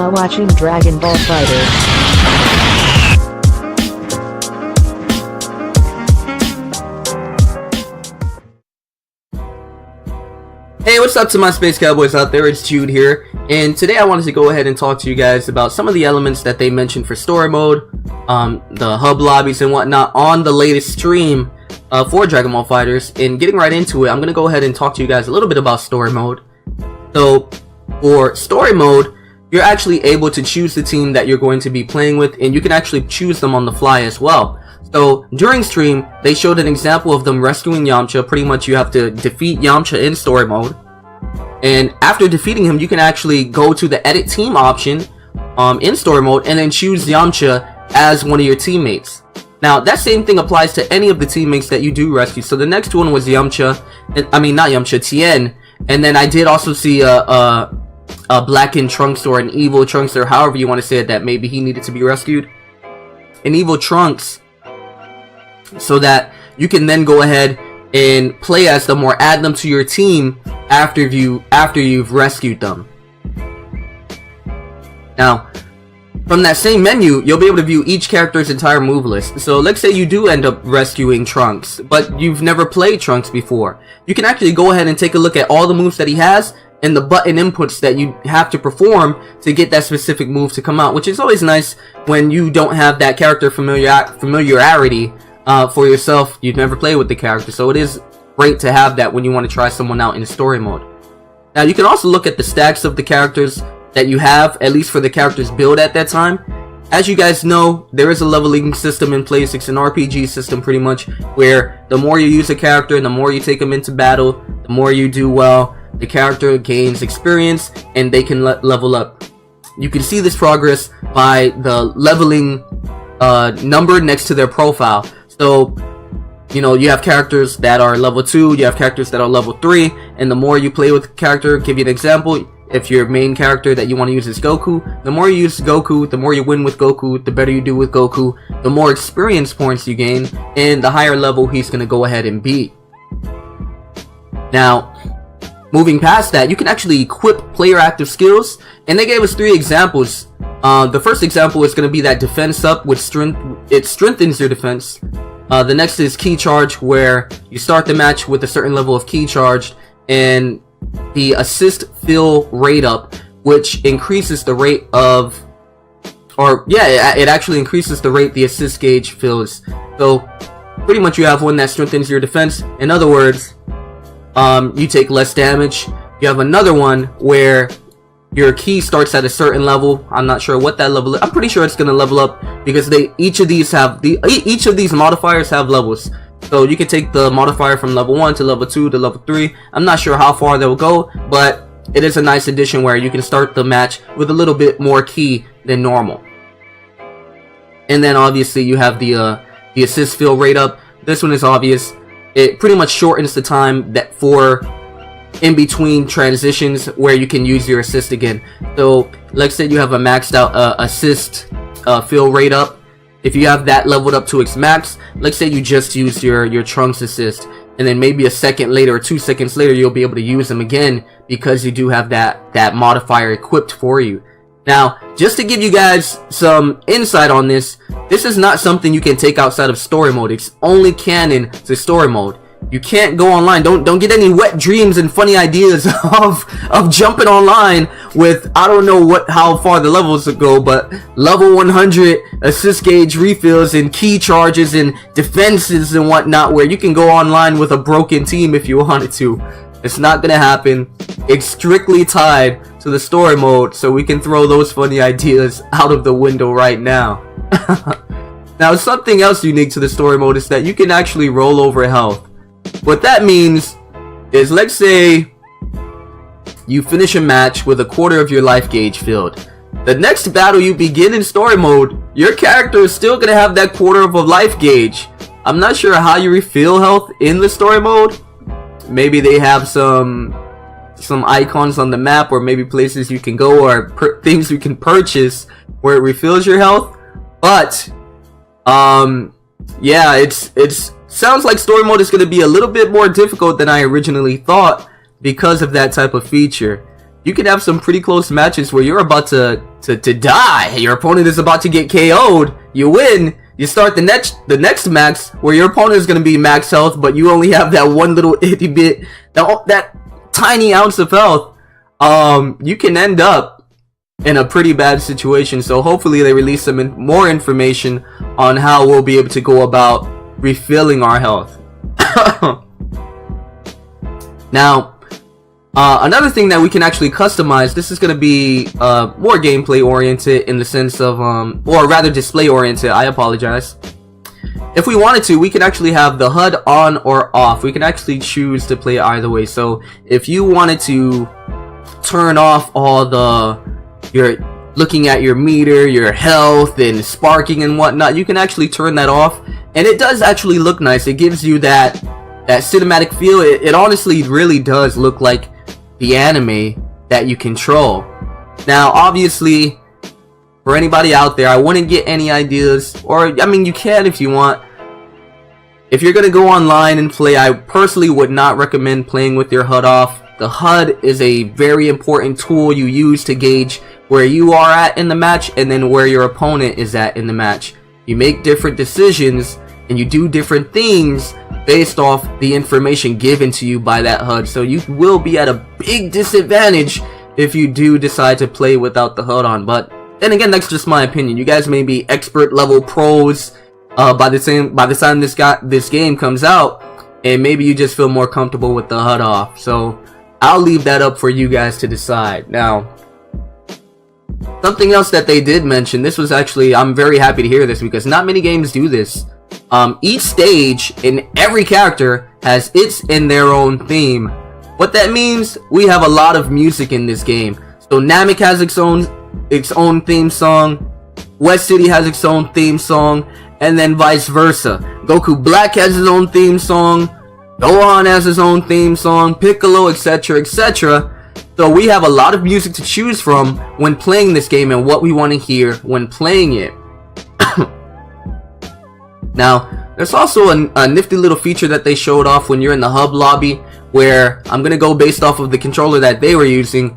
now watching Dragon Ball FighterZ. Hey, what's up to my space cowboys out there? It's Jude here, and today I wanted to go ahead and talk to you guys about some of the elements that they mentioned for story mode, the hub lobbies and whatnot on the latest stream for Dragon Ball FighterZ. And getting right into it, I'm going to go ahead and talk to you guys a little bit about story mode. So, for story mode, you're actually able to choose the team that you're going to be playing with, and you can actually choose them on the fly as well. So, during stream, they showed an example of them rescuing Yamcha. Pretty much you have to defeat Yamcha in story mode. And after defeating him, you can actually go to the edit team option in story mode and then choose Yamcha as one of your teammates. Now, that same thing applies to any of the teammates that you do rescue. So the next one was Yamcha, not Yamcha, Tien. And then I did also see a blackened Trunks or an evil Trunks, or however you want to say it, that maybe he needed to be rescued. An evil Trunks, so that you can then go ahead and play as them or add them to your team after you've rescued them. Now, from that same menu, you'll be able to view each character's entire move list. So let's say you do end up rescuing Trunks, but you've never played Trunks before. You can actually go ahead and take a look at all the moves that he has and the button inputs that you have to perform to get that specific move to come out, which is always nice when you don't have that character familiarity for yourself. You've never played with the character, so it is great to have that when you want to try someone out in story mode. Now, you can also look at the stacks of the characters that you have, at least for the character's build at that time. As you guys know, there is a leveling system in place. It's an RPG system pretty much, where the more you use a character and the more you take them into battle, the more you do well, the character gains experience and they can level up. You can see this progress by the leveling number next to their profile. So, you know, you have characters that are level 2, you have characters that are level 3, and the more you play with the character, give you an example, if your main character that you want to use is Goku, the more you use Goku, the more you win with Goku, the better you do with Goku, the more experience points you gain, and the higher level he's going to go ahead and be. Now, moving past that, you can actually equip player active skills, and they gave us 3 examples. The first example is going to be that defense up, which it strengthens your defense. The next is key charge, where you start the match with a certain level of key charged, and the assist fill rate up, which increases the rate of, it actually increases the rate the assist gauge fills. So pretty much you have one that strengthens your defense. In other words, you take less damage. You have another one where your key starts at a certain level. I'm not sure what that level is. I'm pretty sure it's gonna level up because each of these modifiers have levels. So you can take the modifier from level 1 to level 2 to level 3. I'm not sure how far they'll go, but it is a nice addition where you can start the match with a little bit more key than normal. And then obviously you have the assist fill rate up. This one is obvious. It pretty much shortens the time that for in between transitions where you can use your assist again. So let's say you have a maxed out assist fill rate up. If you have that leveled up to its max, let's say you just use your Trunks assist, and then maybe a second later or 2 seconds later you'll be able to use them again because you do have that modifier equipped for you. Now, just to give you guys some insight on this, this is not something you can take outside of story mode. It's only canon to story mode. You can't go online. Don't get any wet dreams and funny ideas of jumping online with, I don't know how far the levels go, but level 100 assist gauge refills and key charges and defenses and whatnot, where you can go online with a broken team if you wanted to. It's not gonna happen. It's strictly tied to the story mode, so we can throw those funny ideas out of the window right now. Now, something else unique to the story mode is that you can actually roll over health. What that means is, let's say you finish a match with a quarter of your life gauge filled. The next battle you begin in story mode, your character is still gonna have that quarter of a life gauge. I'm not sure how you refill health in the story mode. Maybe they have some icons on the map, or maybe places you can go, or things you can purchase where it refills your health. But yeah, it's sounds like story mode is going to be a little bit more difficult than I originally thought because of that type of feature. you can have some pretty close matches where you're about to die. Your opponent is about to get KO'd. You win. You start the next max where your opponent is going to be max health, but you only have that one little itty bit, that tiny ounce of health. You can end up in a pretty bad situation. So hopefully they release some more information on how we'll be able to go about refilling our health. Now, another thing that we can actually customize, this is going to be more gameplay oriented in the sense of, or rather display oriented, I apologize. If we wanted to, we can actually have the HUD on or off. We can actually choose to play either way. So if you wanted to turn off all you're looking at your meter, your health, and sparking and whatnot, you can actually turn that off. And it does actually look nice. It gives you that cinematic feel. It honestly really does look like the anime that you control. Now, obviously, for anybody out there, I wouldn't get any ideas, or I mean, you can if you want. If you're gonna go online and play, I personally would not recommend playing with your HUD off. The HUD is a very important tool you use to gauge where you are at in the match and then where your opponent is at in the match. You make different decisions and you do different things based off the information given to you by that HUD. So you will be at a big disadvantage if you do decide to play without the HUD on. But then again, that's just my opinion. You guys may be expert level pros by the time this game comes out, and maybe you just feel more comfortable with the HUD off. So I'll leave that up for you guys to decide. Now, something else that they did mention, this was actually, I'm very happy to hear this because not many games do this. Each stage in every character has its in their own theme. What that means, we have a lot of music in this game. So Namek has its own theme song, West City has its own theme song, and then vice versa. Goku Black has his own theme song, Gohan has his own theme song, Piccolo, etc, etc. So we have a lot of music to choose from when playing this game and what we want to hear when playing it. Now, there's also a nifty little feature that they showed off when you're in the hub lobby, where I'm gonna go based off of the controller that they were using.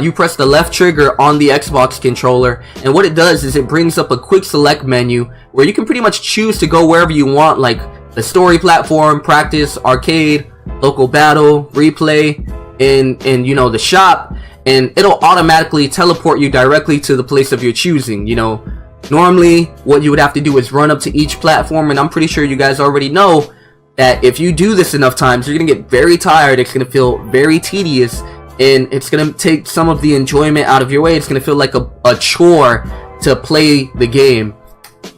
You press the left trigger on the Xbox controller, and what it does is it brings up a quick select menu where you can pretty much choose to go wherever you want, like the story platform, practice, arcade, local battle, replay, and you know, the shop, and it'll automatically teleport you directly to the place of your choosing. You know, normally what you would have to do is run up to each platform, and I'm pretty sure you guys already know that if you do this enough times, you're gonna get very tired. It's gonna feel very tedious, and it's gonna take some of the enjoyment out of your way. It's gonna feel like a chore to play the game.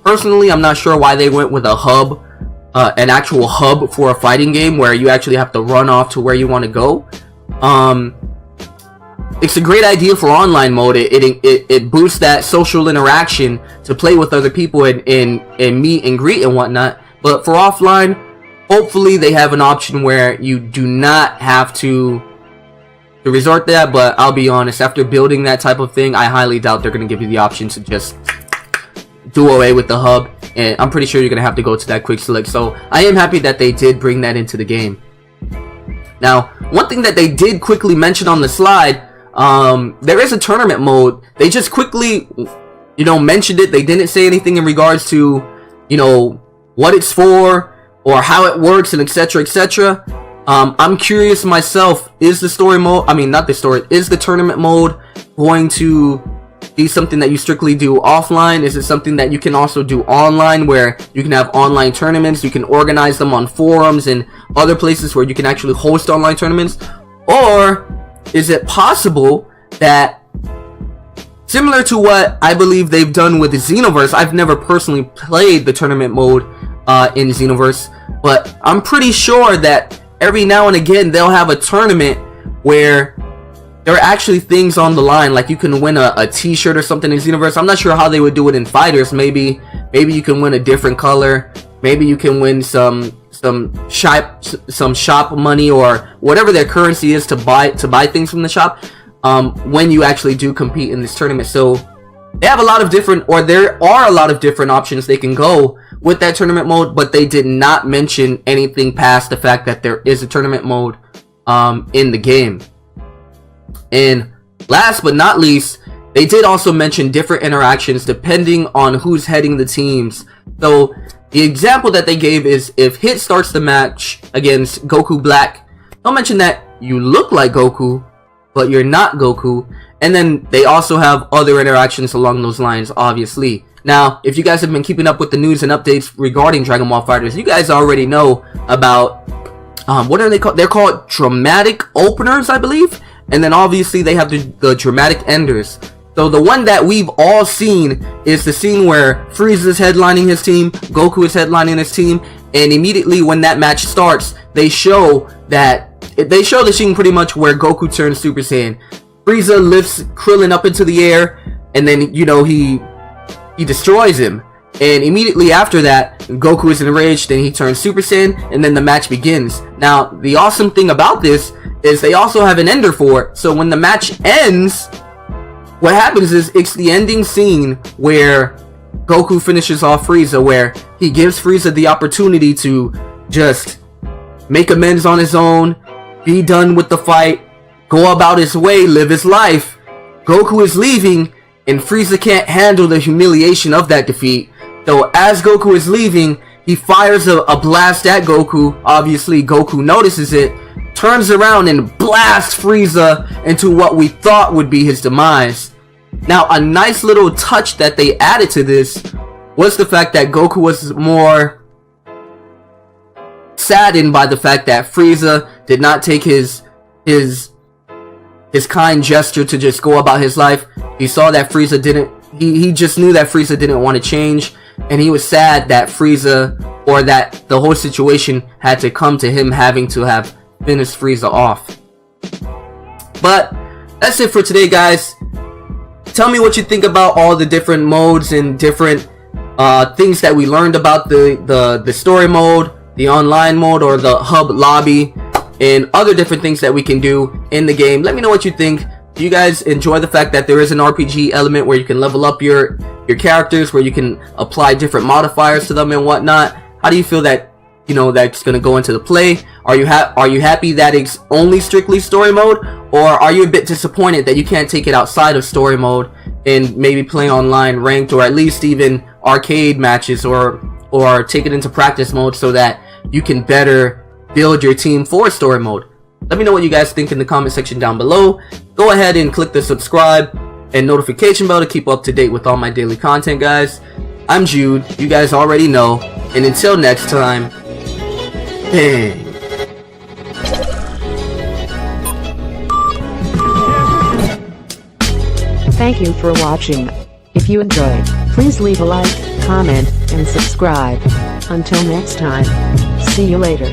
Personally, I'm not sure why they went with a hub, an actual hub for a fighting game where you actually have to run off to where you want to go. It's a great idea for online mode. It boosts that social interaction to play with other people and meet and greet and whatnot. But for offline, hopefully they have an option where you do not have to resort to that. But I'll be honest, after building that type of thing, I highly doubt they're going to give you the option to just do away with the hub, and I'm pretty sure you're going to have to go to that quick select. So I am happy that they did bring that into the game. Now, one thing that they did quickly mention on the slide, there is a tournament mode. They just quickly, you know, mentioned it. They didn't say anything in regards to, you know, what it's for or how it works and etc, etc. I'm curious myself, is the story mode, I mean not the story, is the tournament mode going to be something that you strictly do offline? Is it something that you can also do online, where you can have online tournaments, you can organize them on forums and other places where you can actually host online tournaments? Or is it possible that, similar to what I believe they've done with Xenoverse, I've never personally played the tournament mode in Xenoverse, but I'm pretty sure that every now and again they'll have a tournament where there are actually things on the line, like you can win a t-shirt or something in Xenoverse. I'm not sure how they would do it in Fighters. Maybe you can win a different color. Maybe you can win some shop money or whatever their currency is to buy things from the shop when you actually do compete in this tournament. So they have a lot of different, or there are a lot of different options they can go with that tournament mode, but they did not mention anything past the fact that there is a tournament mode in the game. And Last but not least, they did also mention different interactions depending on who's heading the teams. So the example that they gave is if Hit starts the match against Goku Black, they'll mention that you look like Goku, but you're not Goku. And then they also have other interactions along those lines, obviously. Now, if you guys have been keeping up with the news and updates regarding Dragon Ball FighterZ, you guys already know about, what are they called? They're called dramatic openers, I believe. And then obviously they have the dramatic enders. So the one that we've all seen is the scene where Frieza's headlining his team, Goku is headlining his team, and immediately when that match starts, they show the scene pretty much where Goku turns Super Saiyan. Frieza lifts Krillin up into the air, and then, you know, he destroys him. And immediately after that, Goku is enraged, and he turns Super Saiyan, and then the match begins. Now, the awesome thing about this is they also have an ender for it. So when the match ends, what happens is it's the ending scene where Goku finishes off Frieza, where he gives Frieza the opportunity to just make amends on his own, be done with the fight, go about his way, live his life. Goku is leaving, and Frieza can't handle the humiliation of that defeat. So as Goku is leaving, he fires a blast at Goku. Obviously, Goku notices it, turns around and blasts Frieza into what we thought would be his demise. Now, a nice little touch that they added to this was the fact that Goku was more saddened by the fact that Frieza did not take his kind gesture to just go about his life. He saw that Frieza didn't, he just knew that Frieza didn't want to change, and he was sad that Frieza, or that the whole situation had to come to him having to have finished Frieza off. But that's it for today, guys. Tell me what you think about all the different modes and different things that we learned about the story mode, the online mode, or the hub lobby, and other different things that we can do in the game. Let me know what you think. Do you guys enjoy the fact that there is an RPG element where you can level up your characters, where you can apply different modifiers to them and whatnot? How do you feel that, you know, that's going to go into the play? Are you happy that it's only strictly story mode, or are you a bit disappointed that you can't take it outside of story mode and maybe play online ranked, or at least even arcade matches, or take it into practice mode so that you can better build your team for story mode? Let me know what you guys think in the comment section down below. Go ahead and click the subscribe and notification bell to keep up to date with all my daily content, guys. I'm Jude, you guys already know, and until next time, bang. Thank you for watching. If you enjoyed, please leave a like, comment, and subscribe. Until next time, see you later.